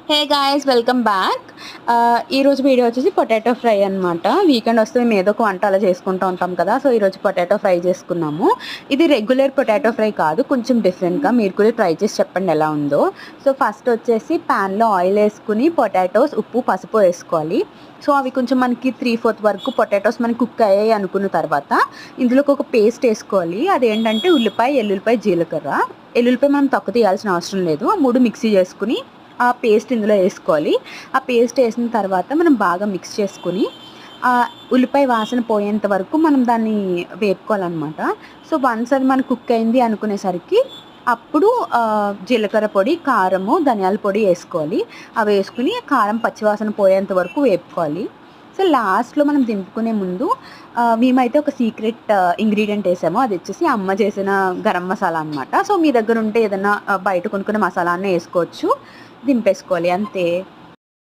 Hey guys, welcome back. ఈరోజు video వచ్చేసి potato fry అనమాట. వీకెండ్ వస్తే మేము ఏదో ఒక వంట అలా చేసుకుంటూ ఉంటాం కదా. సో ఈరోజు పొటాటో ఫ్రై చేసుకున్నాము. ఇది రెగ్యులర్ పొటాటో ఫ్రై కాదు, కొంచెం డిఫరెంట్గా. మీరు కూడా ట్రై చేసి చెప్పండి ఎలా ఉందో. సో ఫస్ట్ వచ్చేసి ప్యాన్లో ఆయిల్ వేసుకుని పొటాటోస్, ఉప్పు, పసుపు వేసుకోవాలి. సో అవి కొంచెం మనకి 3/4 వరకు పొటాటోస్ మనకి కుక్ అయ్యాయి అనుకున్న తర్వాత ఇందులోకి ఒక పేస్ట్ వేసుకోవాలి. అదేంటంటే ఉల్లిపాయ, ఎల్లుల్లిపాయ, జీలకర్ర. ఎల్లుల్లిపాయ మనం తక్కువ తీయాల్సిన అవసరం లేదు. ఆ మూడు మిక్సీ చేసుకుని ఆ పేస్ట్ ఇందులో వేసుకోవాలి. ఆ పేస్ట్ వేసిన తర్వాత మనం బాగా మిక్స్ చేసుకుని ఉల్లిపాయ వాసన పోయేంత వరకు మనం దాన్ని వేపుకోవాలన్నమాట. సో వన్స్ అది మనకు కుక్ అయింది అనుకునేసరికి అప్పుడు జీలకర్ర పొడి, కారము, ధనియాల పొడి వేసుకోవాలి. అవి వేసుకుని కారం పచ్చివాసన పోయేంత వరకు వేపుకోవాలి. సో లాస్ట్లో మనం దింపుకునే ముందు మేమైతే ఒక సీక్రెట్ ఇంగ్రీడియంట్ వేసాము. అది వచ్చేసి అమ్మ చేసిన గరం మసాలా అనమాట. సో మీ దగ్గర ఉంటే ఏదైనా బయట కొనుక్కునే మసాలానే వేసుకోవచ్చు. దింపేసుకోవాలి అంతే.